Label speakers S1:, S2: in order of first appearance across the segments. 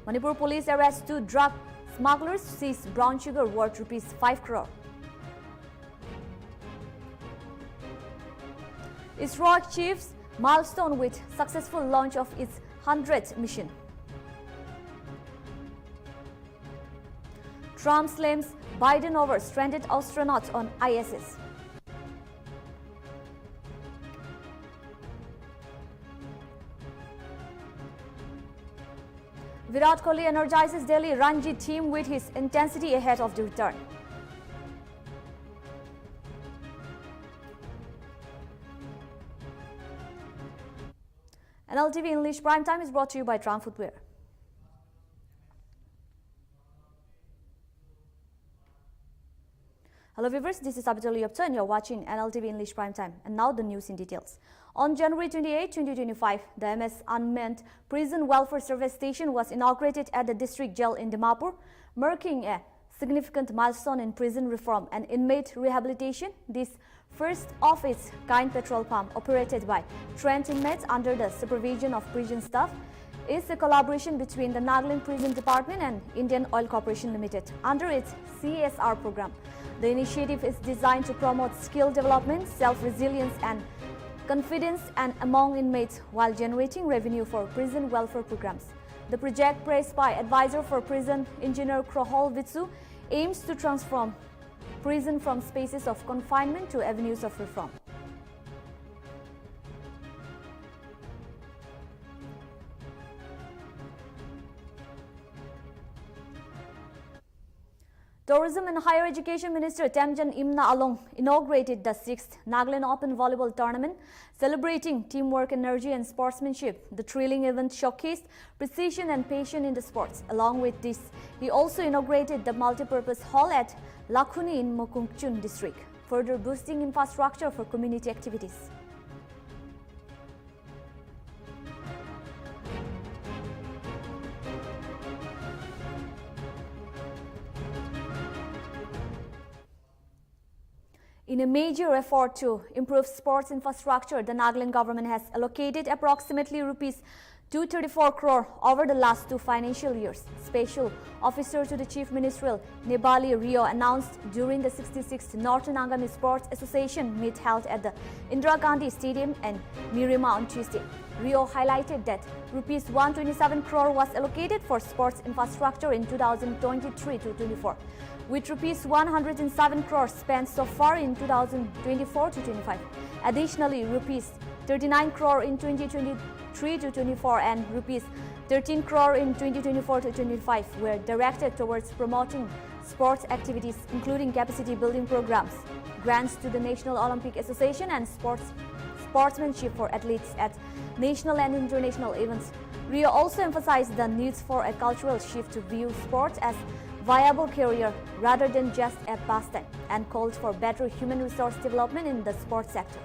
S1: Manipur police arrest 2 drug smugglers, seize brown sugar worth rupees 5 crore. ISRO achieves milestone with successful launch of its 100th mission. Trump slams Biden over stranded astronauts on ISS. Virat Kohli energizes Delhi Ranji team with his intensity ahead of the return. Nltv English Prime Time is brought to you by Trump Footwear. Hello viewers, this is Abitul Yopta and you're watching Nltv English Prime Time. And now the news in details. On January 28, 2025, the MS Unmanned Prison Welfare Service Station was inaugurated at the district jail in Dimapur, marking a significant milestone in prison reform and inmate rehabilitation. This first of its kind petrol pump, operated by trained inmates under the supervision of prison staff, is a collaboration between the Nagaland Prison Department and Indian Oil Corporation Limited under its CSR program. The initiative is designed to promote skill development, self-resilience and confidence among inmates while generating revenue for prison welfare programs. The project, praised by advisor for prison engineer Krohol Vitsu, aims to transform prison from spaces of confinement to avenues of reform. Tourism and Higher Education Minister Temjan Imna Along inaugurated the 6th Nagaland Open Volleyball Tournament, celebrating teamwork, energy and sportsmanship. The thrilling event showcased precision and passion in the sports. Along with this, he also inaugurated the multi-purpose hall at Lakhuni in Mokungchung district, further boosting infrastructure for community activities. In a major effort to improve sports infrastructure, the Nagaland government has allocated approximately rupees 234 crore over the last 2 financial years. Special Officer to the Chief Ministerial Nebali Rio announced during the 66th Northern Angami Sports Association meet held at the Indira Gandhi Stadium in Mirima on Tuesday. Rio highlighted that rupees 127 crore was allocated for sports infrastructure in 2023-24. with rupees 107 crore spent so far in 2024-25. Additionally, rupees 39 crore in 2023-24 and rupees 13 crore in 2024-25 were directed towards promoting sports activities, including capacity building programs, grants to the National Olympic Association and sportsmanship for athletes at national and international events. Rio also emphasized the needs for a cultural shift to view sports as viable career rather than just a pastime, and called for better human resource development in the sports sector.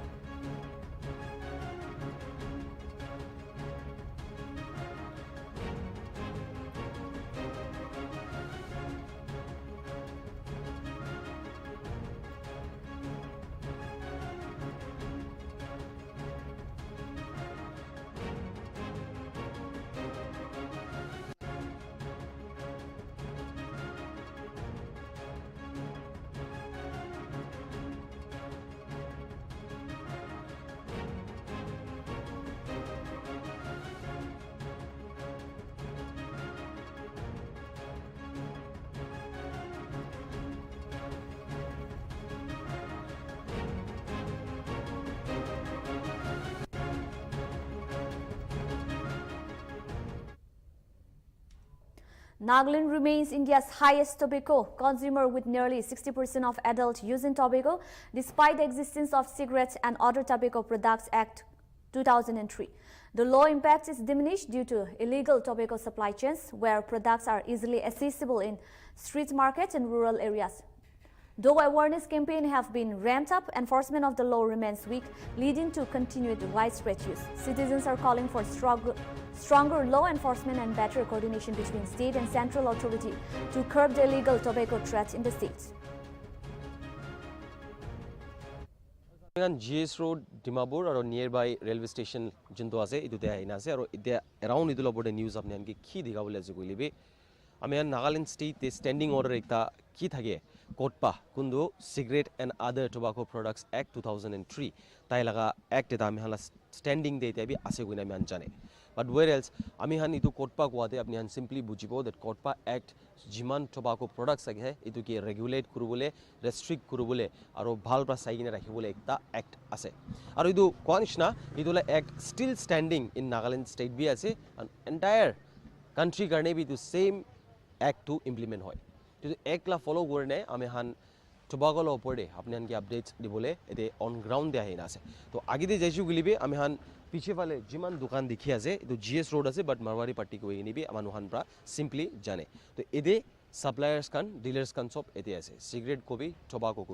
S1: Nagaland remains India's highest tobacco consumer, with nearly 60% of adults using tobacco, despite the existence of Cigarettes and Other Tobacco Products Act 2003. The law impact is diminished due to illegal tobacco supply chains, where products are easily accessible in street markets and rural areas. Though awareness campaigns have been ramped up, enforcement of the law remains weak, leading to continued widespread use. Citizens are calling for stronger law enforcement and better coordination between state and central authority to curb the illegal tobacco threat in the states.
S2: GS Road, Dimapur, or nearby railway station, Junto Ase, Idu Inase, or around Idul about the news of Nanki, Ki the Gavales Gulibi. Amean Nagaland State, the standing order Ekta, Kitage, Kotpa, Kundu, Cigarette and Other Tobacco Products Act 2003, Tailaga Act at Amihala standing date, Aseguna Manjane. But where else, Amihan itu Kotpa Guade, Abnihan simply Bujibo, that Kotpa Act, Jiman Tobacco Products, itu ki regulate Kurubule, restrict Kurubule, Aro Balbra Saigina Rakibule Ekta Act Ase. Arudu Kwanishna, Idula Act still standing in Nagaland State BSA, an entire country Garnebi to same act to implement hoy. To act la follow gorne, Amehan tobacco law porde, Apnian ki updates dibole, ede on ground de hinase. To Agide Jeshu Gilibe, Amehan पीछे वाले जिमान दुकान देखी आजे तो GS road आजे but Marwari पट्टी को ये नहीं भी अमानुहान प्रा सिंपली जाने तो इधे सप्लायर्स कान डीलर्स कान सब इधे ऐसे सिगरेट को भी टोबाको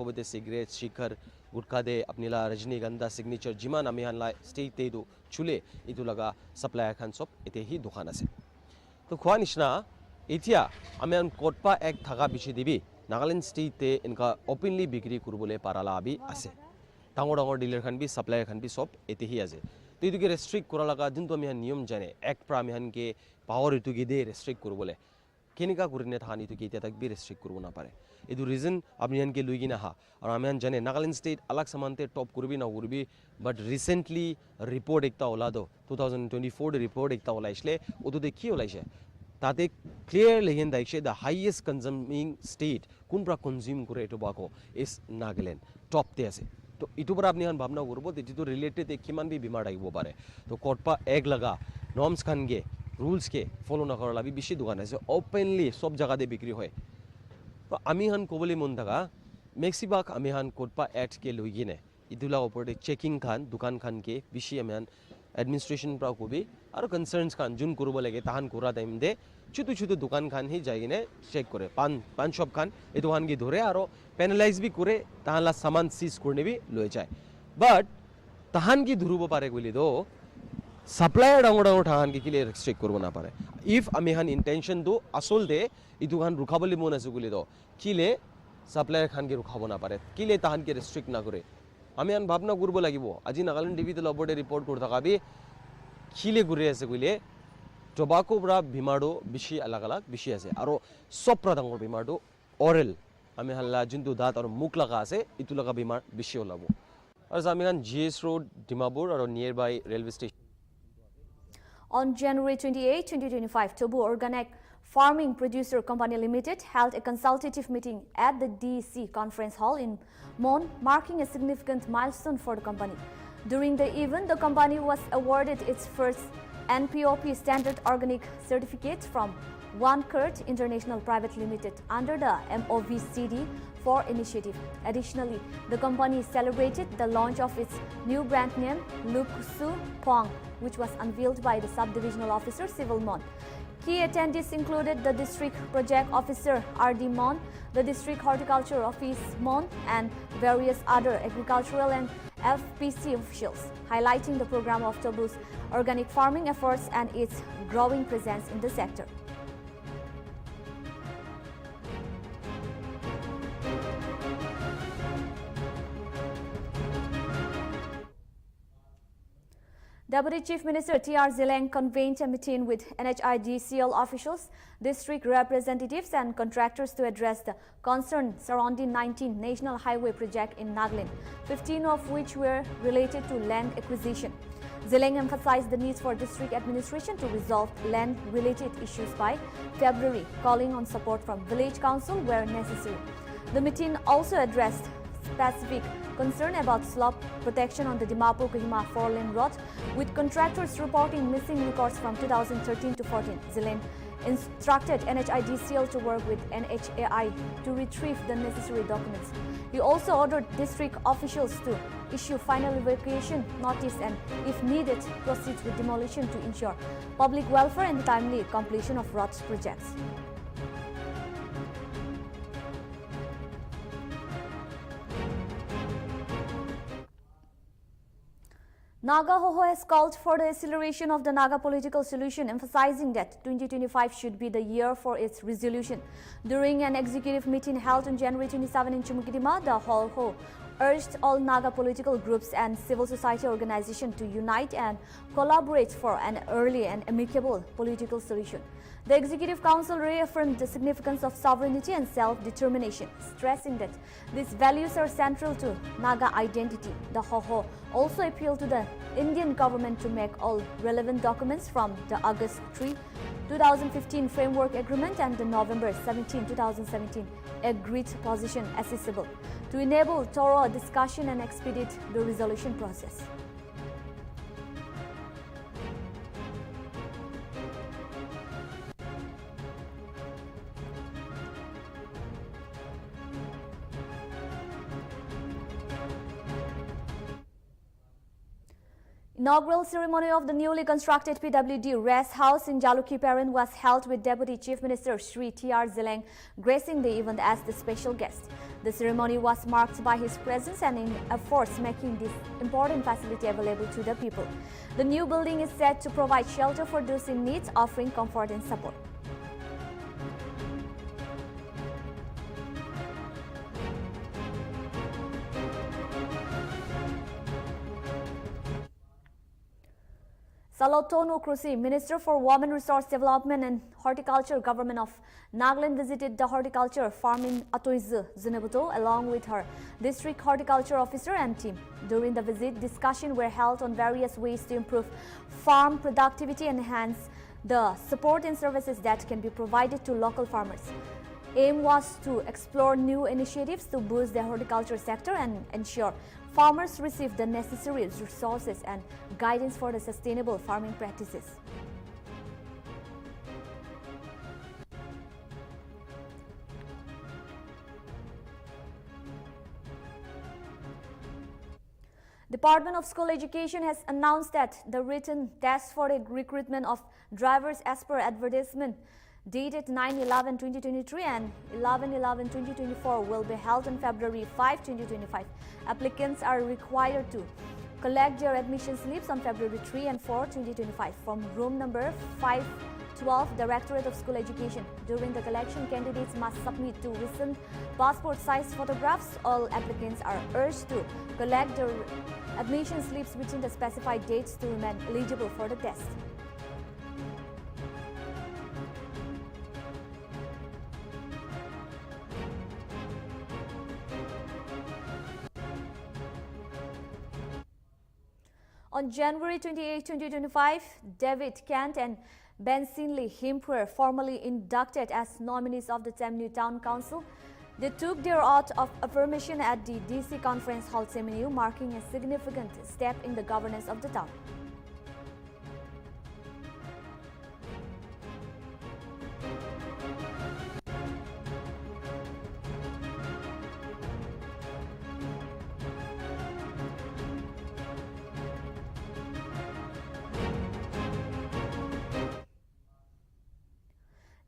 S2: भी ते सिगरेट शिखर गुटखा दे अपनी ला रजनीगंधा सिग्नेचर जिमान अमिहान ला स्टेट ते दो चुले इधु लगा सप्लायर कान सब इधे ही दुकान आसे तो ख्वानिशना इतिया अमिहान कोटपा एक थका पीछे दिबी नागालैंड स्टेट ते इनका ओपनली बिक्री कुरबुले पाराला अभी आसे डांगोर डीलर खान भी सप्लायर खान भी सब एते ही आजे तो इतु के रेस्ट्रिक्ट करा लगा दिन तो हम नियम जाने एक्ट प्रा हम के पावर इतु के दे रेस्ट्रिक्ट कर बोले केनिका करने थान इतु के इतना तक भी रेस्ट्रिक्ट करबो ना पारे इतु रीजन हम के लुइगी ना हा और हम जाने नागालैंड स्टेट अलग समानते टॉप करबी ना करबी बट रिसेंटली रिपोर्ट एकता ओला दो 2024 रिपोर्ट एकता ओला इसले उतु देखी ओला इसे ताते क्लियर लेकिन दाइशे द हाईएस्ट कंज्यूमिंग स्टेट कुन प्रा कंज्यूम करे टोबाको इज नागालैंड टॉप ते आसे तो इटू पर आपने भावना करबो तो रिलेटेड एक किमान भी बीमार आइबो पारे तो कोटपा एग लगा नॉर्म्स खान के रूल्स के फॉलो न करला भी बेसी दुकान আছে ओपनली सब जगह दे बिक्री হয় तो आमी हान कोबली मन थाका मैक्सिबाक आमी हान कोटपा एक्ट के लुइगिने इदुला ऊपर चेकिंग खान दुकान खान के बेसी आमी हान एडमिनिस्ट्रेशन प्रा कोबी और कंसर्न्स खान जुन करबो लगे ताहान कोरा टाइम दे छुटु दुकान खान ही जाइने चेक करे पान शॉप खान ए दुकान की धरे और पेनलाइज भी करे ताहानला सामान सीज करने भी लय जाए बट ताहान की धुरुबो पारे गली दो सप्लायर डांगोर ताहान की लिए रेस्ट्रिक्ट करबो ना पारे इफ आमी हान इंटेंशन दो असल दे इ दुकान रुखाबली मन आसे गली दो किले सप्लायर खान के रुखाबो ना पारे किले ताहान के रेस्ट्रिक्ट ना करे आमी हान भावना करबो लागिबो আজি नागालैंड टीवी तो लबोडे रिपोर्ट कर थाका भी किले गुरे आसे गले टोबाको ब्रा बीमारो बेसी अलग अलग बेसी आसे और सब प्रदांगर बीमारो ओरल आमी हल्ला जिंतु दात और मुख लगा आसे इतु लगा बीमार बेसी ओलाबो और सामिगान GS रोड डिमापुर और near by railway station
S1: On January 28, 2025, Tobu Organic Farming Producer Company Limited held a consultative meeting at the DEC Conference Hall in Mon, marking a significant milestone for the company. During the event, the company was awarded its first NPOP Standard Organic Certificate from One Kurt International Private Limited under the MOVCD4 initiative. Additionally, the company celebrated the launch of its new brand name, Luksu Pong, which was unveiled by the Subdivisional Officer Civil Mon. Key attendees included the District Project Officer RD Mon, the District Horticulture Office Mon, and various other agricultural and FPC officials, highlighting the program of Tobu's organic farming efforts and its growing presence in the sector. Deputy Chief Minister T.R. Zileng convened a meeting with NHIDCL officials, district representatives and contractors to address the concern surrounding 19 national highway projects in Nagaland, 15 of which were related to land acquisition. Zileng emphasized the need for district administration to resolve land-related issues by February, calling on support from village council where necessary. The meeting also addressed specific concern about slope protection on the Dimapur-Kohima 4-lane road, with contractors reporting missing records from 2013 to 14. Zileng instructed NHIDCL to work with NHAI to retrieve the necessary documents. He also ordered district officials to issue final evacuation notice and, if needed, proceed with demolition to ensure public welfare and the timely completion of road projects. Naga Hoho has called for the acceleration of the Naga political solution, emphasizing that 2025 should be the year for its resolution. During an executive meeting held on January 27 in Chumukitima, the Hoho urged all Naga political groups and civil society organizations to unite and collaborate for an early and amicable political solution. The Executive Council reaffirmed the significance of sovereignty and self-determination, stressing that these values are central to Naga identity. The HOHO also appealed to the Indian government to make all relevant documents from the August 3, 2015 Framework Agreement and the November 17, 2017 Agreed Position accessible to enable thorough discussion and expedite the resolution process. Inaugural ceremony of the newly constructed PWD rest house in Jalukhiparan was held with Deputy Chief Minister Shri T.R. Zileng gracing the event as the special guest. The ceremony was marked by his presence and in efforts making this important facility available to the people. The new building is set to provide shelter for those in need, offering comfort and support. Salotonu Krusi, Minister for Women Resource Development and Horticulture, Government of Nagaland visited the horticulture farm in Atoizu, Zunabuto, along with her district horticulture officer and team. During the visit, discussions were held on various ways to improve farm productivity and enhance the support and services that can be provided to local farmers. Aim was to explore new initiatives to boost the horticulture sector and ensure farmers receive the necessary resources and guidance for the sustainable farming practices. Department of School Education has announced that the written test for the recruitment of drivers as per advertisement dated 9/11/2023 and 11/11/2024 will be held on February 5, 2025. Applicants are required to collect their admission slips on February 3 and 4, 2025 from room number 512, Directorate of School Education. During the collection, candidates must submit 2 recent passport-sized photographs. All applicants are urged to collect their admission slips within the specified dates to remain eligible for the test. On January 28, 2025, David Kent and Bensinli Himpuer, formally inducted as nominees of the Temnu Town Council. They took their oath of affirmation at the DC Conference Hall Temnu, marking a significant step in the governance of the town.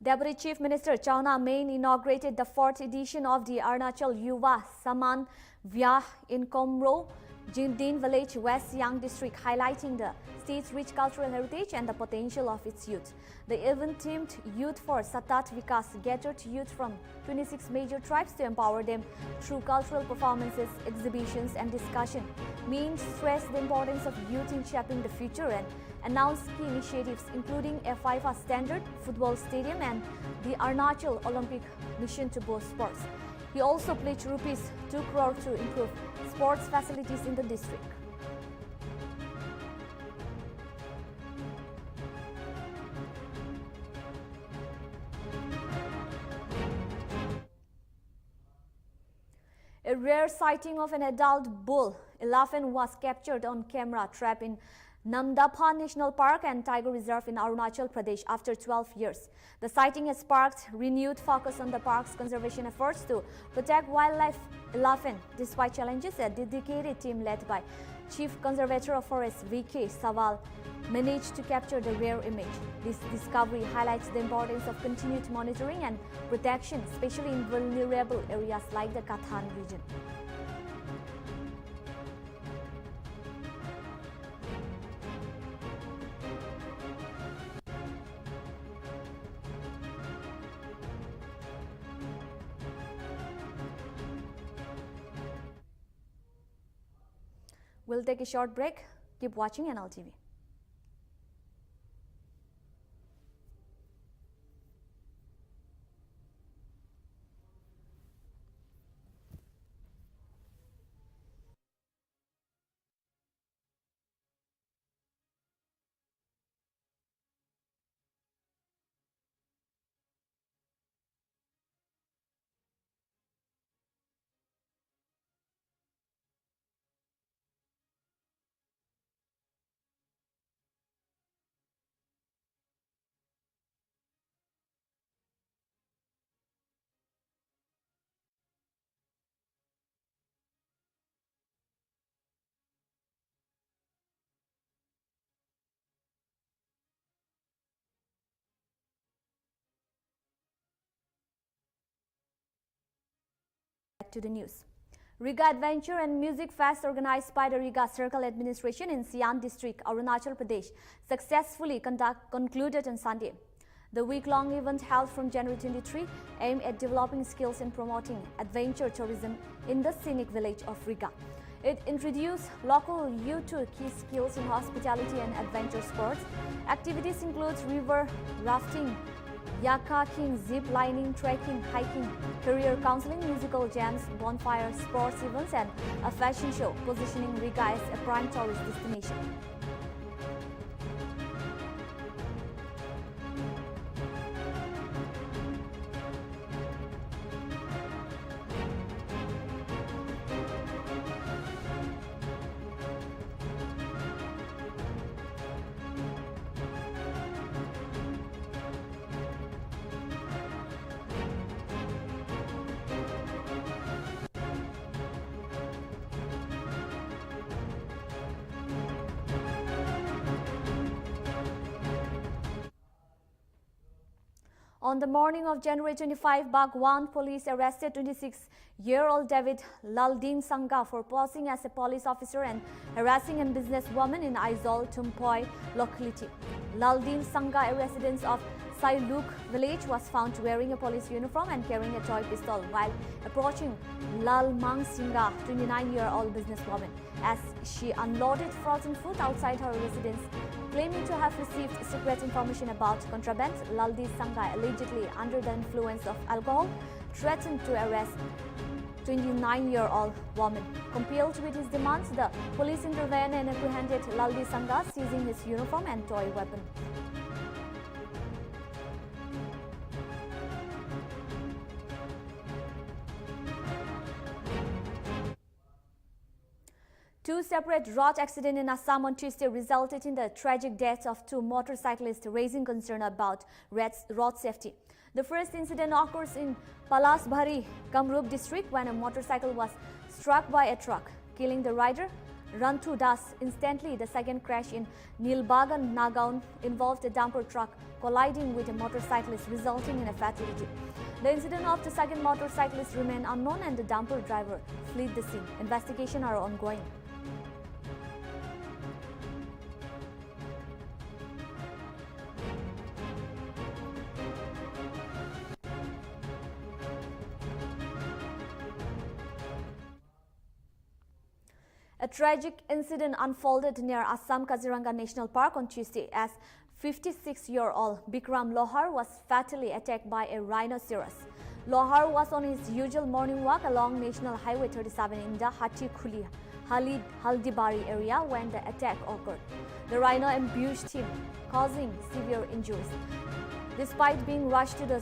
S1: Deputy Chief Minister Chauna Main inaugurated the 4th edition of the Arunachal Yuva Saman Vyah in Komro, Jindin Village, West Siang District, highlighting the state's rich cultural heritage and the potential of its youth. The event themed Youth for Satat Vikas gathered youth from 26 major tribes to empower them through cultural performances, exhibitions and discussion. Main stressed the importance of youth in shaping the future and announced key initiatives including a FIFA standard football stadium and the Arunachal Olympic mission to boost sports. He also pledged rupees 2 crore to improve sports facilities in the district. A rare sighting of an adult bull elephant was captured on camera trap in Namdapha National Park and Tiger Reserve in Arunachal Pradesh after 12 years. The sighting has sparked renewed focus on the park's conservation efforts to protect wildlife elephant. Despite challenges, a dedicated team led by Chief Conservator of Forests V.K. Saval managed to capture the rare image. This discovery highlights the importance of continued monitoring and protection, especially in vulnerable areas like the Kathan region. We'll take a short break. Keep watching Nltv. To the news. Riga Adventure and Music Fest organized by the Riga Circle Administration in Sian District, Arunachal Pradesh, successfully concluded on Sunday. The week-long event held from January 23 aimed at developing skills in promoting adventure tourism in the scenic village of Riga. It introduced local youth to key skills in hospitality and adventure sports. Activities include river rafting, yakaking, zip lining, trekking, hiking, career counseling, musical jams, bonfires, sports events, and a fashion show, positioning Riga as a prime tourist destination. On the morning of January 25, Bagwan police arrested 26-year-old David Laldin Sangha for posing as a police officer and harassing a businesswoman in Aizol, Tumpoi locality. Laldin Sangha, a resident of Sailuk village, was found wearing a police uniform and carrying a toy pistol while approaching Lalmang Singha, 29-year-old businesswoman, as she unloaded frozen food outside her residence. Claiming to have received secret information about contraband, Laldi Sangha, allegedly under the influence of alcohol, threatened to arrest 29-year-old woman. Compelled with his demands, the police intervened and apprehended Laldi Sangha, seizing his uniform and toy weapon. Two separate road accidents in Assam on Tuesday resulted in the tragic deaths of two motorcyclists, raising concern about road safety. The first incident occurs in Palasbhari, Kamrup district, when a motorcycle was struck by a truck, killing the rider, Rantu Das, instantly. The second crash in Nilbagan, Nagaon, involved a dumper truck colliding with a motorcyclist, resulting in a fatality. The incident of the second motorcyclist remained unknown and the dumper driver fled the scene. Investigations are ongoing. A tragic incident unfolded near Assam Kaziranga National Park on Tuesday as 56-year-old Bikram Lohar was fatally attacked by a rhinoceros. Lohar was on his usual morning walk along National Highway 37 in the Hatikuli Haldibari area when the attack occurred. The rhino ambushed him, causing severe injuries. Despite being rushed to the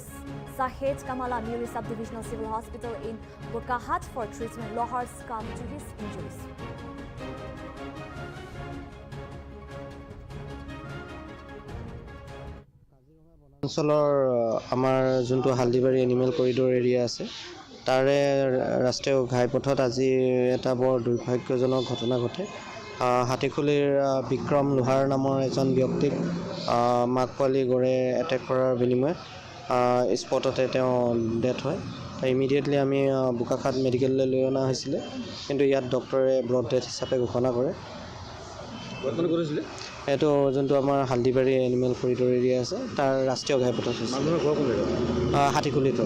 S1: Sahet Kamala Miri Subdivisional Civil Hospital in Burkahat for treatment, Lohar succumbed to his injuries.
S3: অঞ্চলৰ আমাৰ যোনটো Haldibari animal corridor area আছে তাৰে ৰাষ্ট্ৰীয় ঘাইপথত আজি এটা বৰ দুৰ্ভাগ্যজনক ঘটনা ঘটে। হাতীখুলিৰ বিক্ৰম লোহাৰ নামৰ এজন ব্যক্তিক মাক পোৱালি গড়ে এটেক কৰাৰ বিনিময়ত স্পটতে তেওঁ ডেথ হয়। ইমিডিয়েটলি আমি বোকাখাট মেডিকেললৈ লৈ অনা হৈছিলে, কিন্তু ইয়াত ডক্টৰে ব্ৰড ডেথ হিচাপে ঘোষণা কৰে। এইটো যোনটো আমাৰ হালদিবাৰী এনিমেল কৰিডৰ এৰিয়া আছে তাৰ ৰাষ্ট্ৰীয় ঘাইপথত হৈছে। হাতীখুলিত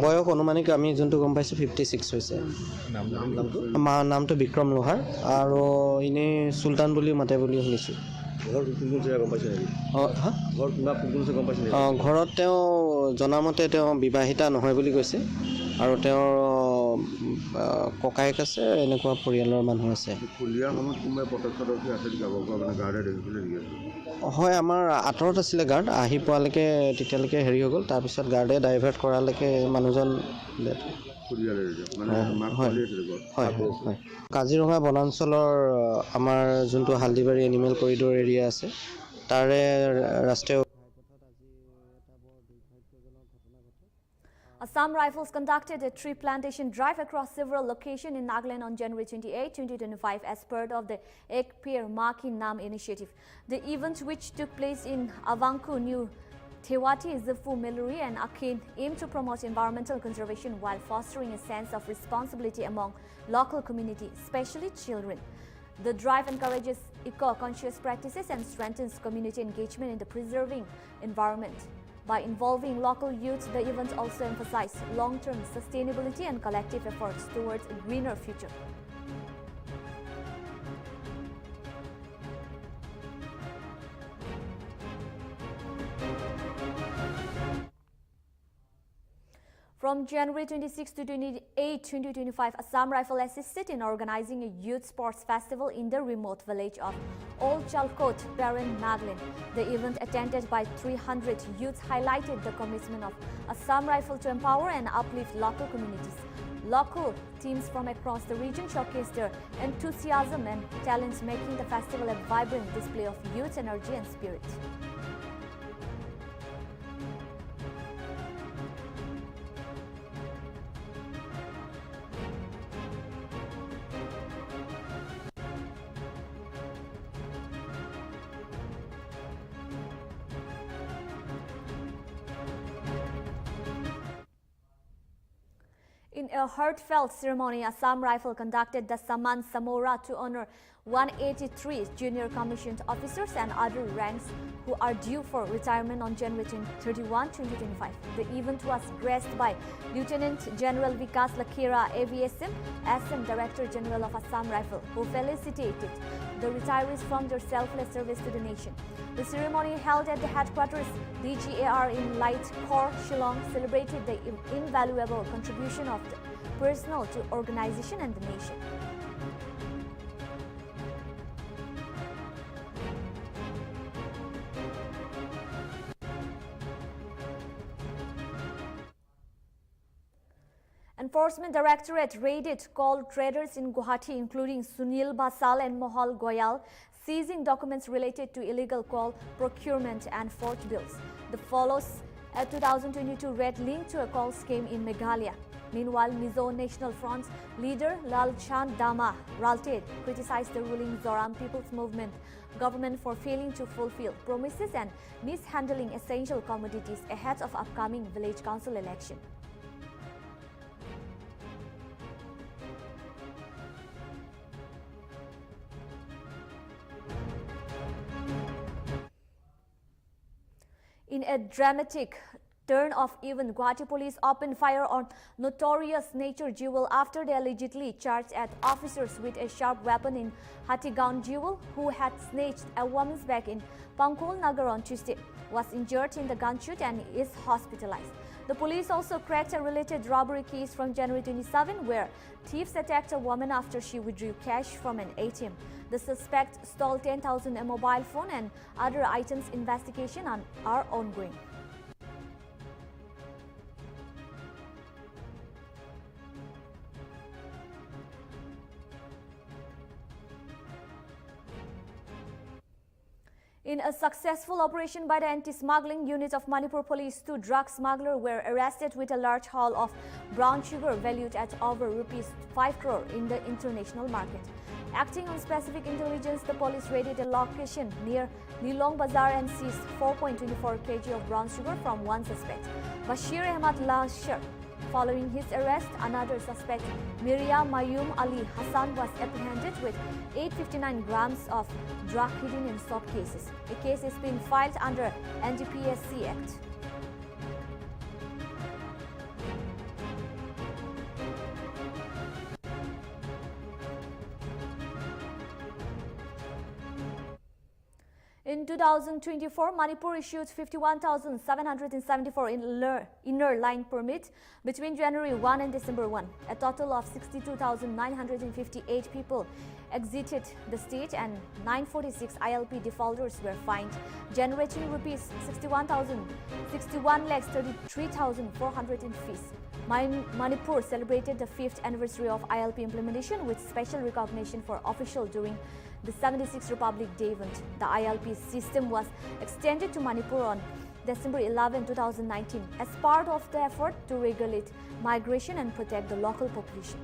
S3: বয়স অনুমানিক আমি যোনটো গম পাইছোঁ 56 হৈছে। নামটো বিক্ৰম লোহাৰ আৰু এনেই চুলতান বুলি মাতে বুলি শুনিছোঁ। ঘৰত তেওঁ জনামতে তেওঁ বিবাহিতা নহয় বুলি কৈছে আৰু তেওঁৰ ককায়েক আছে, এনেকুৱা পৰিয়ালৰ মানুহ আছে। হয়, আমাৰ আঁতৰত আছিলে গাৰ্ড, আহি পোৱালৈকে তেতিয়ালৈকে হেৰি হৈ গ'ল, তাৰপিছত গাৰ্ডে ডাইভাৰ্ট কৰালৈকে মানুহজন হয়। কাজিৰঙা বনাঞ্চলৰ আমাৰ যোনটো হালদিবাৰী এনিমেল কৰিডৰ এৰিয়া আছে, তাৰে ৰাষ্ট্ৰীয়
S1: Assam Rifles conducted a tree plantation drive across several locations in Nagaland on January 28, 2025 as part of the Ek Peer Maki Nam initiative. The event, which took place in Avanku, New Thewati, Zifu, Meluri and Akin, aimed to promote environmental conservation while fostering a sense of responsibility among local community, especially children. The drive encourages eco-conscious practices and strengthens community engagement in the preserving environment. By involving local youth, the event also emphasized long-term sustainability and collective efforts towards a greener future. From January 26 to 28, 2025, Assam Rifle assisted in organizing a youth sports festival in the remote village of Old Chalkot, Perin, Nagaland. The event, attended by 300 youths, highlighted the commitment of Assam Rifle to empower and uplift local communities. Local teams from across the region showcased their enthusiasm and talents, making the festival a vibrant display of youth energy and spirit. In a heartfelt ceremony, Assam Rifle conducted the Saman Samora to honor 183 junior commissioned officers and other ranks who are due for retirement on January 31, 2025. The event was graced by Lieutenant General Vikas Lakhera, AVSM, SM Director General of Assam Rifle, who felicitated the retirees from their selfless service to the nation. The ceremony, held at the headquarters DGAR in Light Khor, Shillong, celebrated the invaluable contribution of the personnel to organization and the nation. Enforcement Directorate raided coal traders in Guwahati, including Sunil Basal and Mohal Goyal, seizing documents related to illegal coal procurement and forged bills. The follows a 2022 raid linked to a coal scheme in Meghalaya. Meanwhile, Mizo National Front's leader Lalchand Dama Ralte criticized the ruling Zoram People's Movement government for failing to fulfill promises and mishandling essential commodities ahead of upcoming village council election. In a dramatic turn of events, Guwahati police opened fire on notorious nature jewel after they allegedly charged at officers with a sharp weapon in Hatigaon Jewel, who had snatched a woman's bag in Pankol Nagar on Tuesday, was injured in the gunshot and is hospitalized. The police also cracked a related robbery case from January 27, where thieves attacked a woman after she withdrew cash from an ATM. The suspect stole 10,000 a mobile phone and other items. Investigation are ongoing. In a successful operation by the anti-smuggling unit of Manipur Police, 2 drug smugglers were arrested with a large haul of brown sugar valued at over rupees 5 crore in the international market. Acting on specific intelligence, the police raided a location near Nilong Bazar and seized 4.24 kg of brown sugar from one suspect, Bashir Ahmad Lashar. Following his arrest, another suspect, Miria Mayum Ali Hassan, was apprehended with 859 grams of drug hidden in soft cases. A case is being filed under NDPSC Act. 2024, Manipur issued 51,774 inner line permits between January 1 and December 1. A total of 62,958 people exited the state and 946 ILP defaulters were fined, generating rupees 61,33,400 in fees. Manipur celebrated the 5th anniversary of ILP implementation with special recognition for officials during the 76th Republic Day event. The ILP system was extended to Manipur on December 11, 2019 as part of the effort to regulate migration and protect the local population.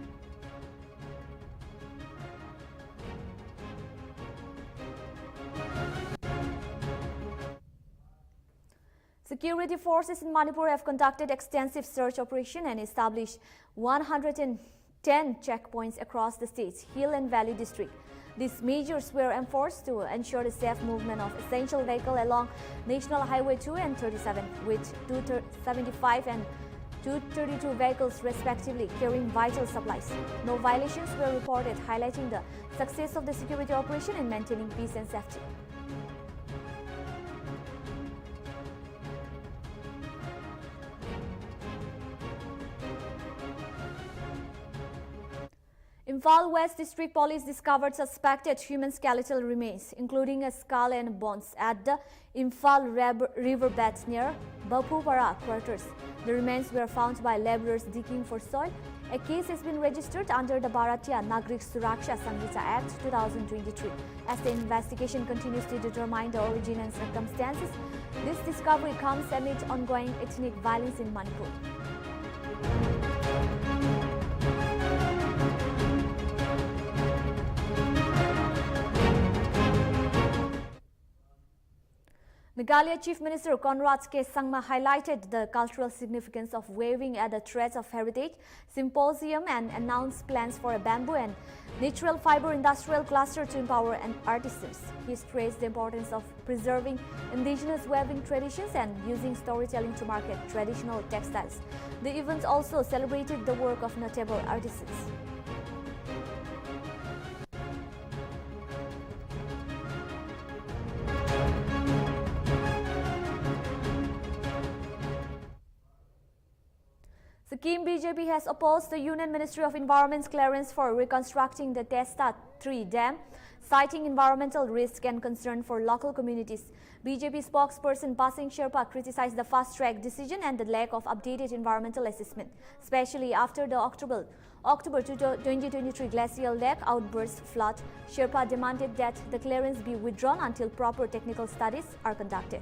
S1: Security forces in Manipur have conducted extensive search operation and established 110 checkpoints across the state's hill and valley district. These measures were enforced to ensure the safe movement of essential vehicles along National Highway 2 and 37, with 275 and 232 vehicles respectively carrying vital supplies. No violations were reported, highlighting the success of the security operation in maintaining peace and safety. Imphal West District Police discovered suspected human skeletal remains, including a skull and bones, at the Imphal riverbed near Bapupara quarters. The remains were found by laborers digging for soil. A case has been registered under the Bharatiya Nagrik Suraksha Samhita Act 2023. As the investigation continues to determine the origin and circumstances, this discovery comes amid ongoing ethnic violence in Manipur. Meghalaya Chief Minister Conrad K. Sangma highlighted the cultural significance of waving at the threads of heritage symposium and announced plans for a bamboo and natural fiber industrial cluster to empower artisans. He stressed the importance of preserving indigenous weaving traditions and using storytelling to market traditional textiles. The event also celebrated the work of notable artisans. Sikkim BJP has opposed the Union Ministry of Environment's clearance for reconstructing the Testa 3 dam, citing environmental risk and concern for local communities. BJP spokesperson Pasing Sherpa criticized the fast-track decision and the lack of updated environmental assessment, especially after the October 2023 glacial lake outburst flood. Sherpa demanded that the clearance be withdrawn until proper technical studies are conducted.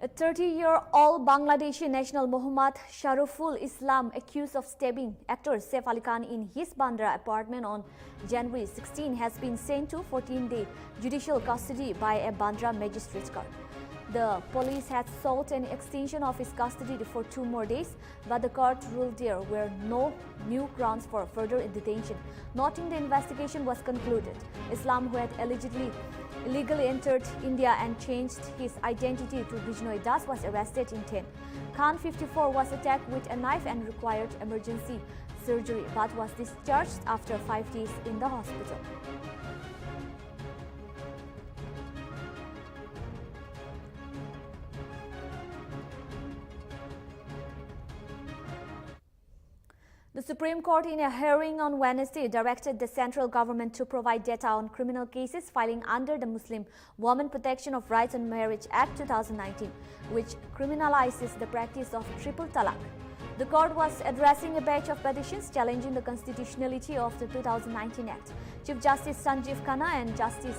S1: A 30-year-old Bangladeshi national Muhammad Shariful Islam, accused of stabbing actor Saif Ali Khan in his Bandra apartment on January 16, has been sent to 14-day judicial custody by a Bandra magistrate court. The police had sought an extension of his custody for 2 more days, but the court ruled there were no new grounds for further detention, noting the investigation was concluded. Islam, who had allegedly illegally entered India and changed his identity to Bijnoy Das, was arrested in 10. Khan, 54, was attacked with a knife and required emergency surgery, but was discharged after 5 days in the hospital. The Supreme Court, in a hearing on Wednesday, directed the central government to provide data on criminal cases filing under the Muslim Women Protection of Rights and Marriage Act 2019, which criminalizes the practice of triple talaq. The court was addressing a batch of petitions challenging the constitutionality of the 2019 Act. Chief Justice Sanjeev Khanna and Justice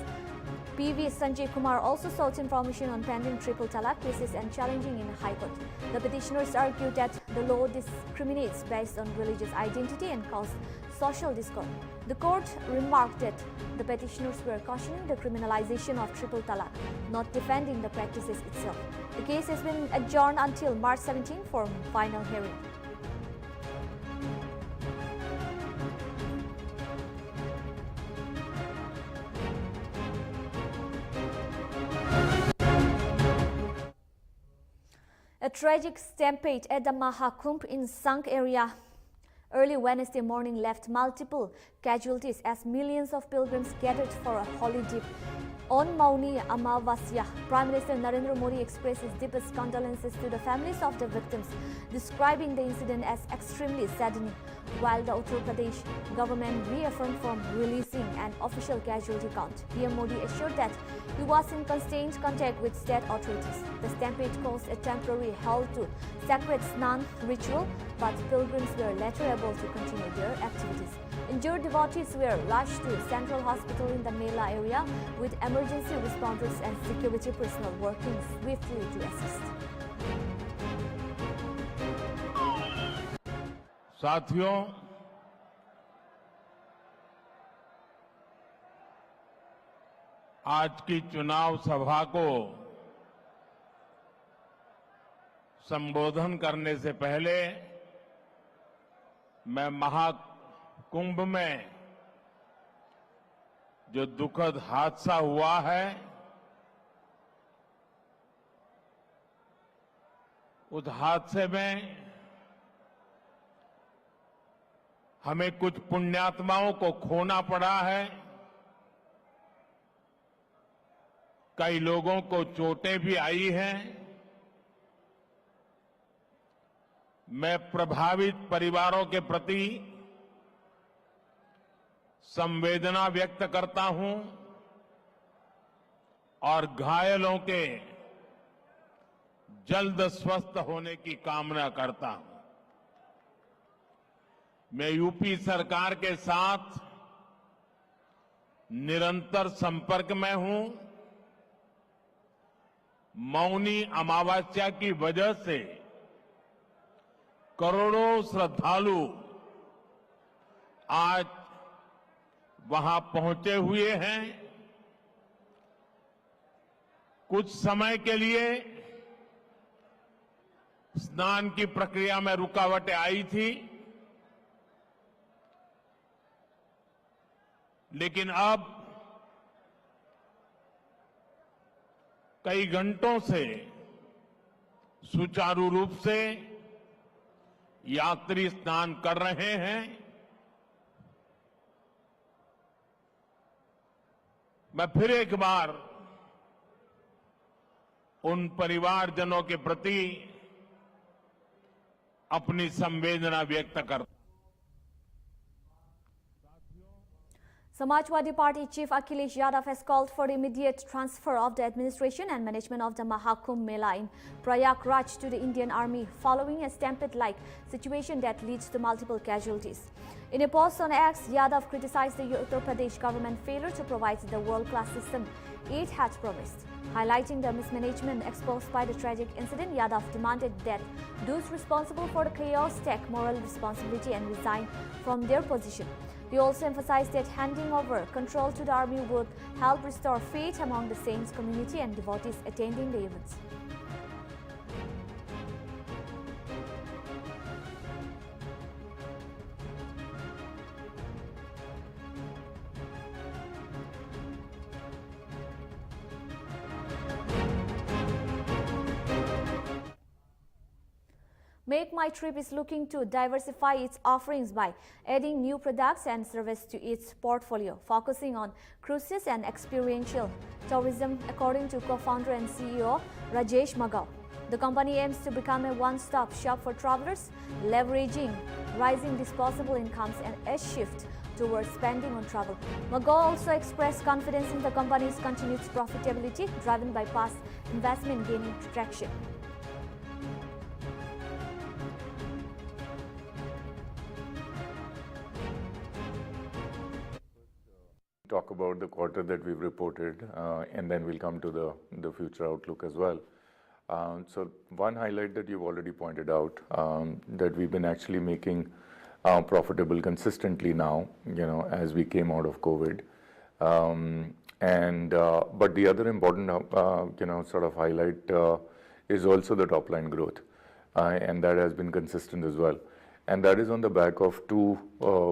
S1: P.V. Sanjay Kumar also sought information on pending triple talaq cases and challenging in High Court. The petitioners argued that the law discriminates based on religious identity and caused social discord. The court remarked that the petitioners were cautioning the criminalization of triple talaq, not defending the practices itself. The case has been adjourned until March 17 for final hearing. A tragic stampede at the Mahakumbh in Sangh area early Wednesday morning left multiple casualties as millions of pilgrims gathered for a holy dip. On Mauni Amavasya, Prime Minister Narendra Modi expressed his deepest condolences to the families of the victims, describing the incident as extremely saddening, while the Uttar Pradesh government reaffirmed from releasing an official casualty count. PM Modi assured that he was in constant contact with state authorities. The stampede caused a temporary halt to sacred Snan ritual, but pilgrims were later able to continue their activities. Injured devotees were rushed to Central Hospital in the Mela area, with emergency responders and security personnel working swiftly to assist.
S4: साथियों, आज की चुनाव सभा को संबोधन करने से पहले मैं महाकुंभ में जो दुखद हादसा हुआ है, उस हादसे में हमें कुछ पुण्यात्माओं को खोना पड़ा है, कई लोगों को चोटें भी आई हैं। मैं प्रभावित परिवारों के प्रति संवेदना व्यक्त करता हूं और घायलों के जल्द स्वस्थ होने की कामना करता हूं। मैं यूपी सरकार के साथ निरंतर संपर्क में हूं। मौनी अमावस्या की वजह से करोड़ों श्रद्धालु आज वहां पहुंचे हुए हैं। कुछ समय के लिए स्नान की प्रक्रिया में रुकावटें आई थी, लेकिन अब कई घंटों से सुचारू रूप से यात्री स्नान कर रहे हैं। मैं फिर एक बार उन परिवारजनों के प्रति अपनी संवेदना व्यक्त करता हूं।
S1: Samajwadi Party Chief Akhilesh Yadav has called for the immediate transfer of the administration and management of the Mahakumbh Mela in Prayagraj to the Indian Army following a stampede-like situation that leads to multiple casualties. In a post on X, Yadav criticized the Uttar Pradesh government failure to provide the world-class system it had promised. Highlighting the mismanagement exposed by the tragic incident, Yadav demanded that those responsible for the chaos take moral responsibility and resign from their position. He also emphasized that handing over control to the army would help restore faith among the saints community and devotees attending the events. Make My Trip is looking to diversify its offerings by adding new products and services to its portfolio, focusing on cruises and experiential tourism, according to co-founder and CEO Rajesh Magao. The company aims to become a one-stop shop for travelers, leveraging rising disposable incomes and a shift towards spending on travel. Magao also expressed confidence in the company's continued profitability, driven by past investment gaining traction.
S5: Talk about the quarter that we've reported, and then we'll come to the future outlook as well. So one highlight that you've already pointed out, that we've been actually making profitable consistently now, as we came out of COVID. But the other important, sort of highlight is also the top line growth, and that has been consistent as well. And that is on the back of two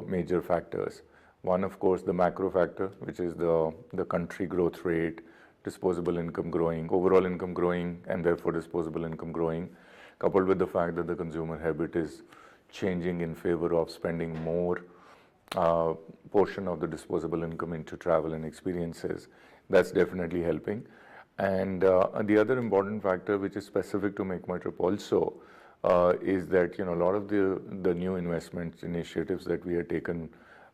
S5: major factors. One, of course, the macro factor, which is the country growth rate, disposable income growing, overall income growing, and therefore disposable income growing. coupled with the fact that the consumer habit is changing in favor of spending more portion of the disposable income into travel and experiences, that's definitely helping. And the other important factor, which is specific to Make My Trip also, is that a lot of the new investment initiatives that we had taken,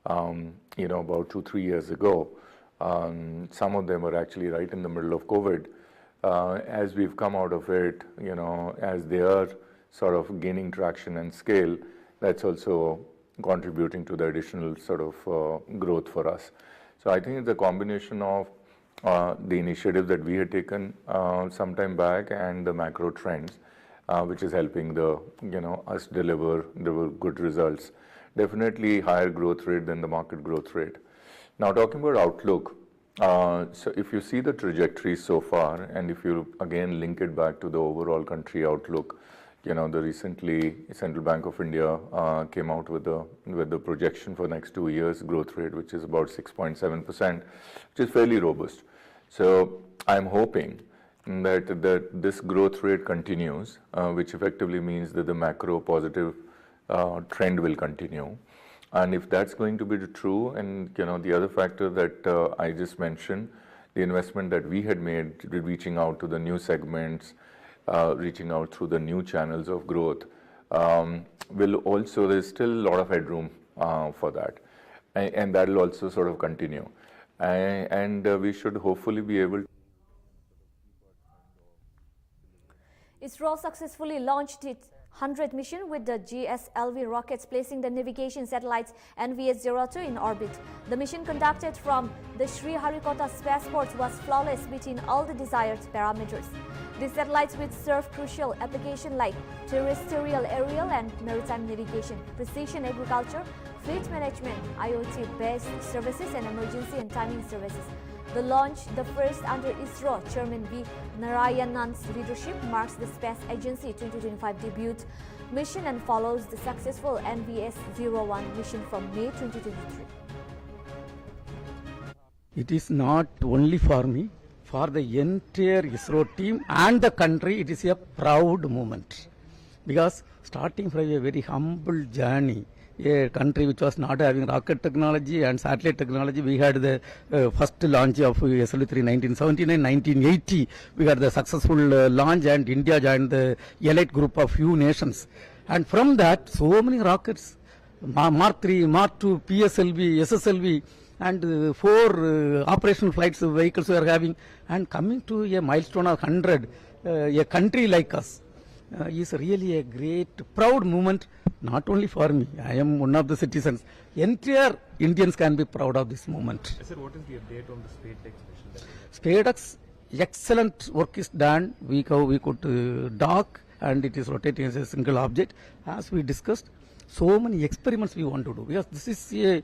S5: about 2-3 years ago, some of them were actually right in the middle of COVID. As we've come out of it, as they are sort of gaining traction and scale, that's also contributing to the additional sort of growth for us. So I think it's a combination of the initiative that we had taken some time back and the macro trends, which is helping us deliver good results. Definitely higher growth rate than the market growth rate. Now talking about outlook, so if you see the trajectory so far, and if you again link it back to the overall country outlook, the recently Central Bank of India came out with the projection for next 2 years growth rate, which is about 6.7%, which is fairly robust. So I'm hoping that this growth rate continues, which effectively means that the macro positive trend will continue. And if that's going to be true, and the other factor that I just mentioned, the investment that we had made, reaching out to the new segments, reaching out through the new channels of growth, will also, there's still a lot of headroom for that. And that will also sort of continue. And we should hopefully be able to.
S1: ISRO successfully launched its 100th mission with the GSLV rockets, placing the navigation satellites NVS-02 in orbit. The mission conducted from the Sriharikota spaceport was flawless, meeting all the desired parameters. These satellites will serve crucial applications like terrestrial, aerial and maritime navigation, precision agriculture, fleet management, IoT-based services and emergency and timing services. The launch, the first under ISRO Chairman V. Narayanan's leadership, marks the Space Agency 2025 debut mission and follows the successful NVS-01 mission from May 2023.
S6: It is not only for me, for the entire ISRO team and the country, it is a proud moment. Because starting from a very humble journey, a country which was not having rocket technology and satellite technology, we had the first launch of SLV-3 1979, 1980. We had the successful launch, and India joined the elite group of few nations. And from that, so many rockets, Mark 3, Mark 2, PSLV, SSLV, and 4 operational flights vehicles we are having, and coming to a milestone of 100, a country like us is really a great, proud moment, not only for me. I am one of the citizens. Entire Indians can be proud of this moment.
S7: Sir, what is the update on the SpaceX mission?
S6: SpaceX, excellent work is done. We could dock, and it is rotating as a single object. As we discussed, so many experiments we want to do, because this is a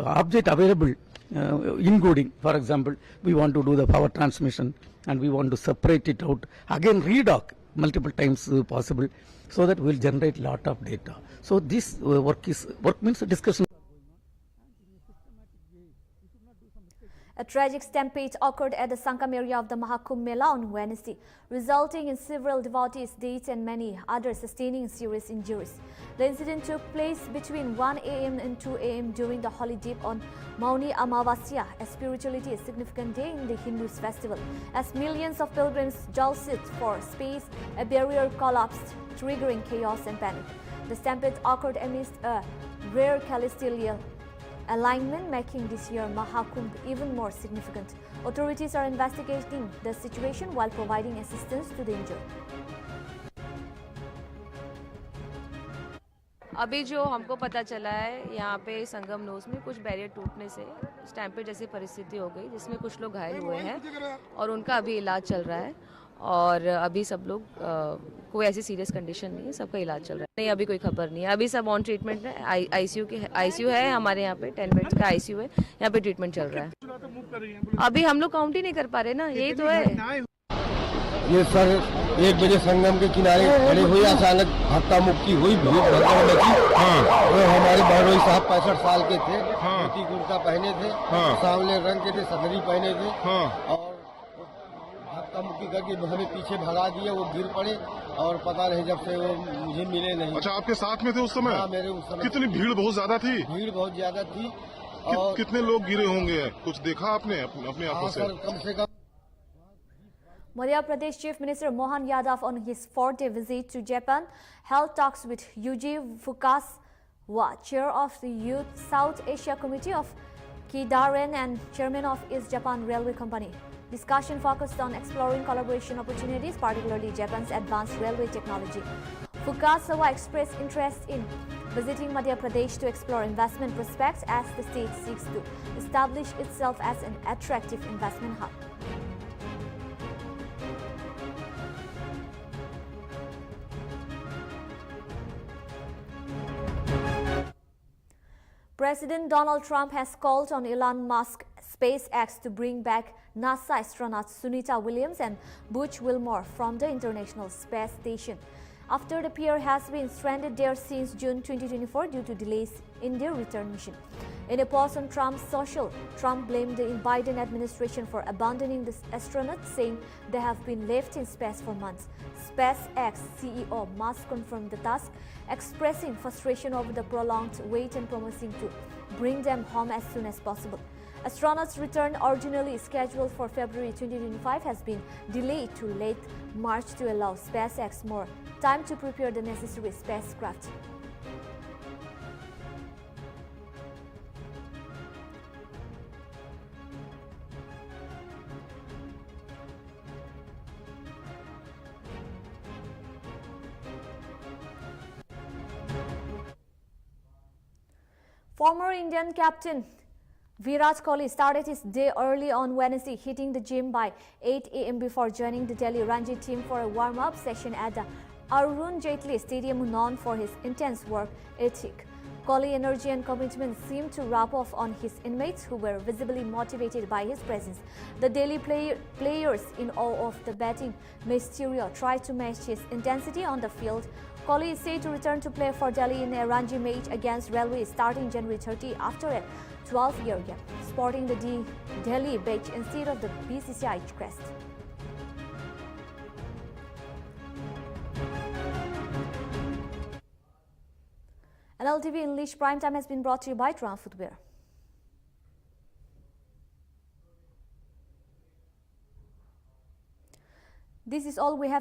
S6: object available including, for example, we want to do the power transmission, and we want to separate it out, again redock multiple times possible, so that we will generate lot of data. So this work means discussion.
S1: A tragic stampede occurred at the Sangam area of the Mahakumbh Mela on Wednesday, resulting in several devotees' deaths and many others sustaining serious injuries. The incident took place between 1 a.m. and 2 a.m. during the holy dip on Mauni Amavasya, a spirituality significant day in the Hindus' festival. As millions of pilgrims jostled for space, a barrier collapsed, triggering chaos and panic. The stampede occurred amidst a rare celestial alignment, making this year Mahakumbh even more significant. Authorities are investigating the situation while providing assistance to the injured.
S8: अभी जो हमको पता चला है, यहाँ पे संगम nose में कुछ बैरियर टूटने से स्टैम्पेड जैसी परिस्थिति हो गई, जिसमें कुछ लोग घायल हुए हैं और उनका अभी इलाज चल रहा है। और अभी सब लोग कोई ऐसी सीरियस कंडीशन नहीं है, सबका इलाज चल रहा है। नहीं, अभी कोई खबर नहीं है, अभी सब ऑन ट्रीटमेंट है। आईसीयू है हमारे यहाँ पे, 10 बेड्स का आईसीयू है, यहाँ पे ट्रीटमेंट चल रहा है। अभी हम लोग काउंट ही नहीं कर पा रहे ना, यही तो है।
S9: ये सर 1 बजे संगम के किनारे खड़े हुए, अचानक धक्का मुक्की हुई, भीड़ भगदड़ मची। और हमारे बहनोई साहब 65 साल के थे, धोती कुर्ता पहने थे, सांवले रंग के थे, सदरी पहने थे, और धक्का धक्का मुक्की करके हमें पीछे भगा दिया, वो गिर पड़े और पता नहीं जब से वो मुझे मिले नहीं।
S10: अच्छा, आपके साथ में थे उस समय?
S9: हाँ, मेरे उस समय।
S10: कितनी भीड़ बहुत ज्यादा थी?
S9: भीड़ बहुत ज्यादा थी। और
S10: कितने लोग गिरे होंगे, कुछ देखा आपने अपने आंखों से?
S9: कम से कम।
S1: Madhya Pradesh Chief Minister Mohan Yadav on his 4-day visit to Japan held talks with Yuji Fukasawa, chair of the Youth South Asia Committee of Kidaren and chairman of East Japan Railway Company. Discussion focused on exploring collaboration opportunities, particularly Japan's advanced railway technology. Fukasawa expressed interest in visiting Madhya Pradesh to explore investment prospects as the state seeks to establish itself as an attractive investment hub. President Donald Trump has called on Elon Musk SpaceX to bring back NASA astronauts Sunita Williams and Butch Wilmore from the International Space Station, after the pair has been stranded there since June 2024 due to delays in their return mission. In a post on Trump's social, Trump blamed the Biden administration for abandoning the astronauts, saying they have been left in space for months. SpaceX CEO Musk confirmed the task, expressing frustration over the prolonged wait and promising to bring them home as soon as possible. Astronauts' return, originally scheduled for February 2025, has been delayed to late March to allow SpaceX more time to prepare the necessary spacecraft. Former Indian captain Virat Kohli started his day early on Wednesday, hitting the gym by 8 a.m. before joining the Delhi Ranji team for a warm-up session at the Arun Jaitley Stadium, known for his intense work ethic. Kohli's energy and commitment seemed to rub off on his inmates, who were visibly motivated by his presence. The Delhi players, in awe of the batting maestro, tried to match his intensity on the field. Kohli is said to return to play for Delhi in a Ranji match against Railway starting January 30 after a 12-year gap, sporting the Delhi badge instead of the BCCI crest. Nltv English Prime Time has been brought to you by Tram Footwear. This is all we have.